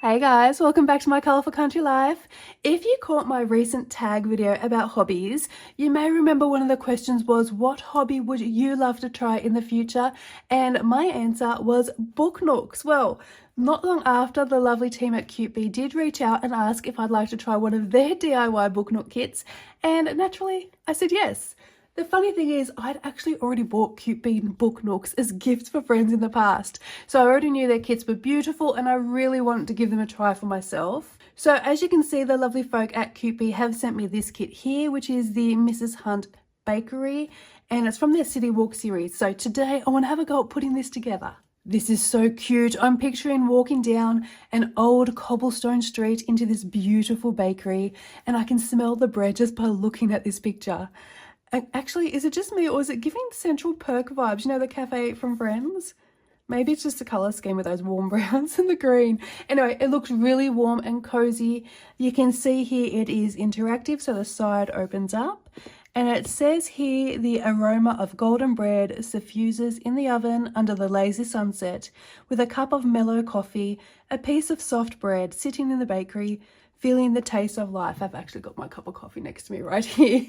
Hey guys, welcome back to my colourful country life. If you caught my recent tag video about hobbies, you may remember one of the questions was, what hobby would you love to try in the future? And my answer was BookNooks. Well, not long after, the lovely team at Cutebee did reach out and ask if I'd like to try one of their DIY BookNook kits, and naturally I said yes. The funny thing is, I'd actually already bought Cutebee BookNooks as gifts for friends in the past. So I already knew their kits were beautiful and I really wanted to give them a try for myself. So as you can see, the lovely folk at Cutebee have sent me this kit here, which is the Mrs. Hunt Bakery, and it's from their City Walk series. So today I want to have a go at putting this together. This is so cute. I'm picturing walking down an old cobblestone street into this beautiful bakery, and I can smell the bread just by looking at this picture. Actually, is it just me or is it giving Central Perk vibes? You know, the cafe from Friends? Maybe it's just a colour scheme with those warm browns and the green. Anyway, it looks really warm and cozy. You can see here it is interactive, so the side opens up. And it says here, the aroma of golden bread suffuses in the oven under the lazy sunset with a cup of mellow coffee, a piece of soft bread sitting in the bakery, feeling the taste of life. I've actually got my cup of coffee next to me right here.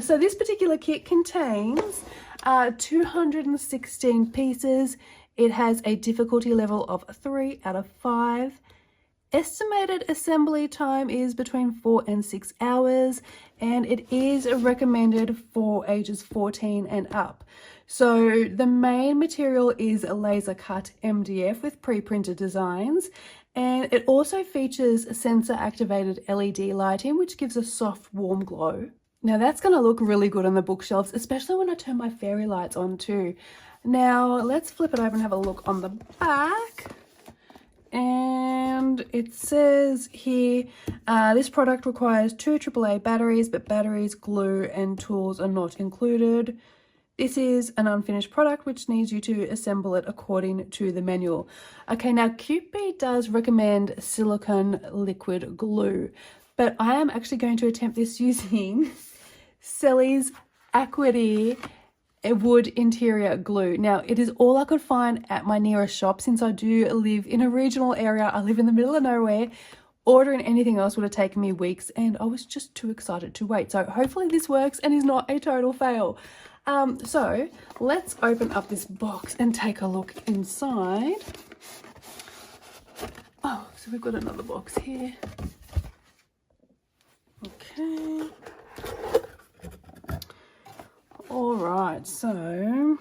So this particular kit contains 216 pieces. It has a difficulty level of 3 out of 5. Estimated assembly time is between 4 and 6 hours, and it is recommended for ages 14 and up. So the main material is a laser cut MDF with pre-printed designs, and it also features sensor activated LED lighting, which gives a soft warm glow. Now that's going to look really good on the bookshelves, especially when I turn my fairy lights on too. Now let's flip it over and have a look on the back. And it says here, this product requires 2 AAA batteries, but batteries, glue and tools are not included. This is an unfinished product which needs you to assemble it according to the manual. Okay, now Cutebee does recommend silicone liquid glue, but I am actually going to attempt this using Selleys Aquadhere wood interior glue. Now, it is all I could find at my nearest shop since I do live in a regional area. I live in the middle of nowhere. Ordering anything else would have taken me weeks and I was just too excited to wait. So hopefully this works and is not a total fail. So let's open up this box and take a look inside. Oh, so we've got another box here. Okay. All right, so,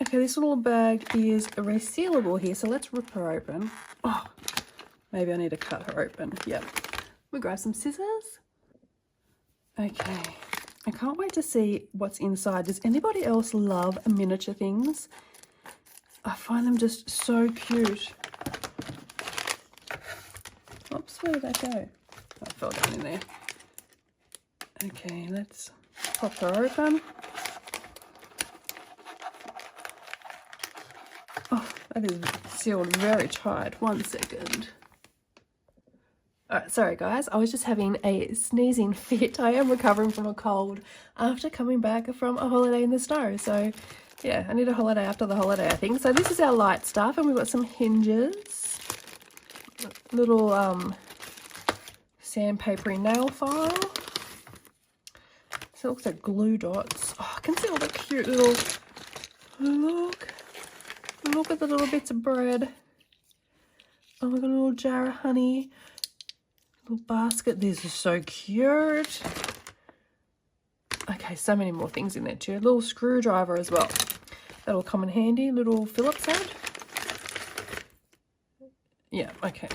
okay, this little bag is resealable here, so let's rip her open. Oh, maybe I need to cut her open. Yep. We grab some scissors. Okay, I can't wait to see what's inside. Does anybody else love miniature things? I find them just so cute. Oops, where did that go? That fell down in there. Okay, let's pop her open. Oh, that is sealed very tight. 1 second. Alright, sorry guys, I was just having a sneezing fit. I am recovering from a cold after coming back from a holiday in the snow. So yeah, I need a holiday after the holiday, I think. So this is our light stuff, and we've got some hinges, little sandpapery nail file. So it looks like glue dots. Oh, I can see all the cute little, look at the little bits of bread. Oh, we've got a little jar of honey. Little basket. This is so cute. Okay, so many more things in there too. A little screwdriver as well. That'll come in handy. Little Phillips head. Yeah, okay.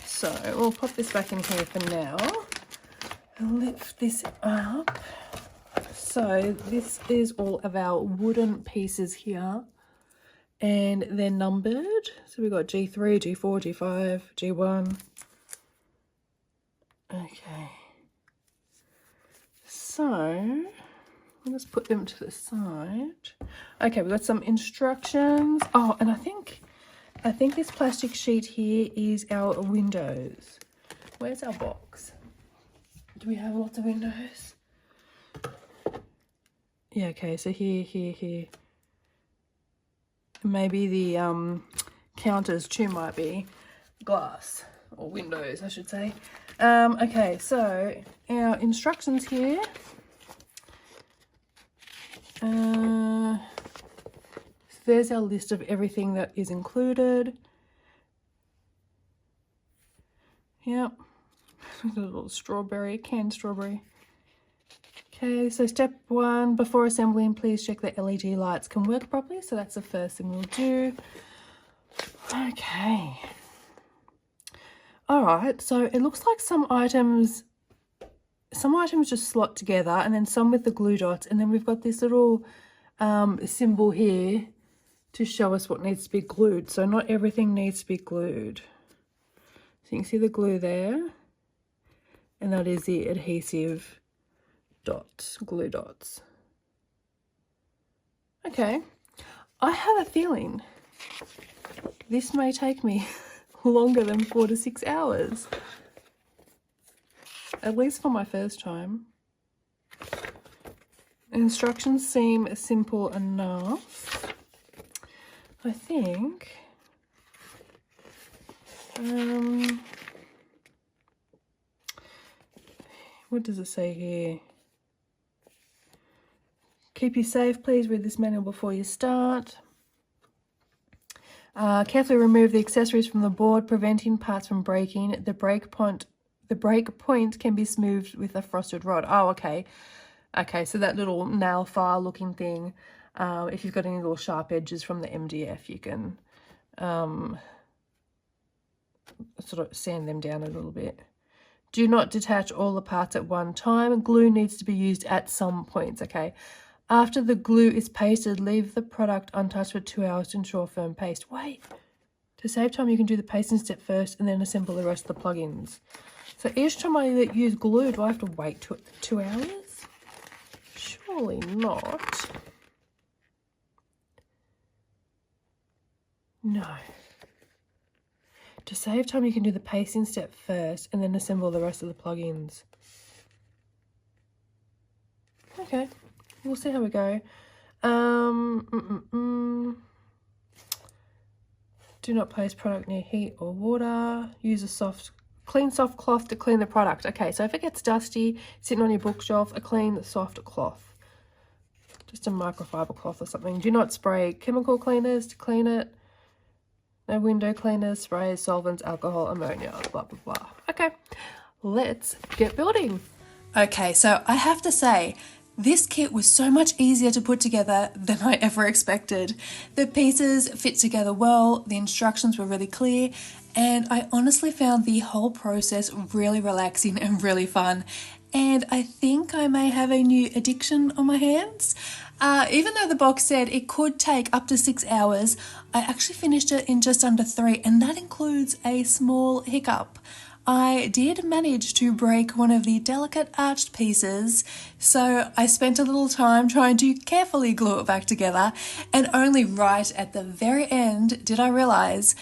So we'll pop this back in here for now. I'll lift this up. So this is all of our wooden pieces here. And they're numbered. So we've got G3, G4, G5, G1. Okay. So let's put them to the side. Okay, we've got some instructions. Oh, and I think this plastic sheet here is our windows. Where's our box? Do we have lots of windows? Yeah, okay, so here. Maybe the counters too might be glass, or windows, I should say. Okay, so our instructions here. So there's our list of everything that is included. Yep. A little strawberry, canned strawberry. Okay, so step 1, before assembling, please check the LED lights can work properly. So that's the first thing we'll do. Okay. All right, so it looks like some items just slot together, and then some with the glue dots, and then we've got this little symbol here to show us what needs to be glued. So not everything needs to be glued. So you can see the glue there, and that is the adhesive dots, glue dots. Okay, I have a feeling this may take me longer than 4 to 6 hours. At least for my first time. Instructions seem simple enough. I think. What does it say here? Keep you safe. Please read this manual before you start. Carefully remove the accessories from the board, preventing parts from breaking. The break point can be smoothed with a frosted rod. Oh, okay. Okay, so that little nail file looking thing, if you've got any little sharp edges from the MDF, you can sort of sand them down a little bit. Do not detach all the parts at one time. Glue needs to be used at some points, okay? After the glue is pasted, leave the product untouched for 2 hours to ensure firm paste. Wait, to save time, you can do the pasting step first and then assemble the rest of the plugins. So each time I use glue, do I have to wait 2 hours? Surely not. No. To save time, you can do the pasting step first and then assemble the rest of the plugins. Okay, we'll see how we go. Do not place product near heat or water. Use a clean soft cloth to clean the product. Okay, so if it gets dusty sitting on your bookshelf, a clean soft cloth. Just a microfiber cloth or something. Do not spray chemical cleaners to clean it. No window cleaners, sprays, solvents, alcohol, ammonia, blah, blah, blah. Okay, let's get building. Okay, so I have to say, this kit was so much easier to put together than I ever expected. The pieces fit together well, the instructions were really clear, and I honestly found the whole process really relaxing and really fun. And I think I may have a new addiction on my hands. Even though the box said it could take up to 6 hours, I actually finished it in just under 3, and that includes a small hiccup. I did manage to break one of the delicate arched pieces, so I spent a little time trying to carefully glue it back together, and only right at the very end did I realise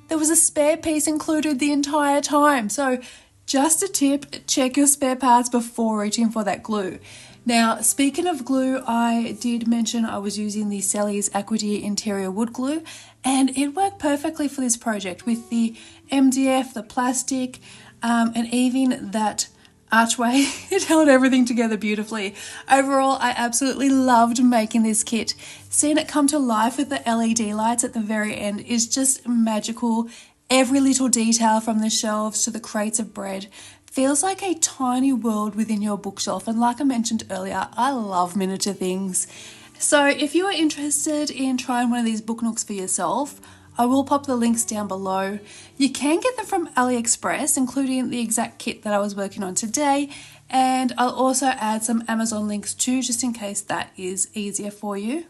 there was a spare piece included the entire time. So just a tip, check your spare parts before reaching for that glue. Now, speaking of glue, I did mention I was using the Selleys Aquadhere interior wood glue, and it worked perfectly for this project with the MDF, the plastic, and even that archway. It held everything together beautifully. Overall, I absolutely loved making this kit. Seeing it come to life with the LED lights at the very end is just magical. Every little detail from the shelves to the crates of bread feels like a tiny world within your bookshelf, and like I mentioned earlier, I love miniature things. So if you are interested in trying one of these BookNooks for yourself, I will pop the links down below. You can get them from AliExpress, including the exact kit that I was working on today, and I'll also add some Amazon links too, just in case that is easier for you.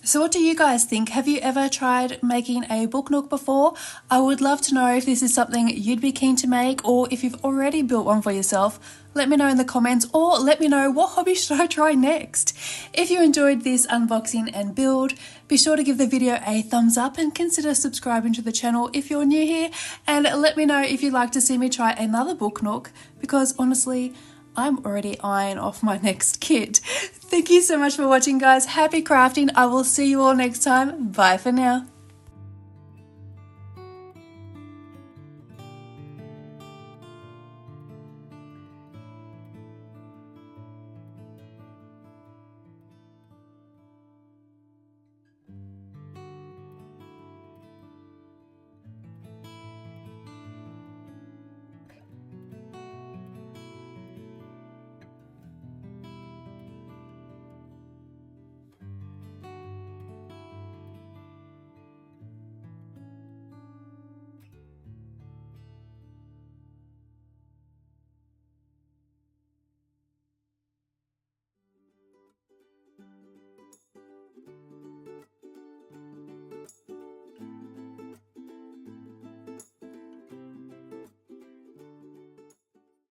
So what do you guys think? Have you ever tried making a BookNook before? I would love to know if this is something you'd be keen to make, or if you've already built one for yourself. Let me know in the comments, or let me know what hobby should I try next. If you enjoyed this unboxing and build, be sure to give the video a thumbs up and consider subscribing to the channel if you're new here, and let me know if you'd like to see me try another BookNook, because honestly, I'm already eyeing off my next kit. Thank you so much for watching, guys. Happy crafting. I will see you all next time. Bye for now.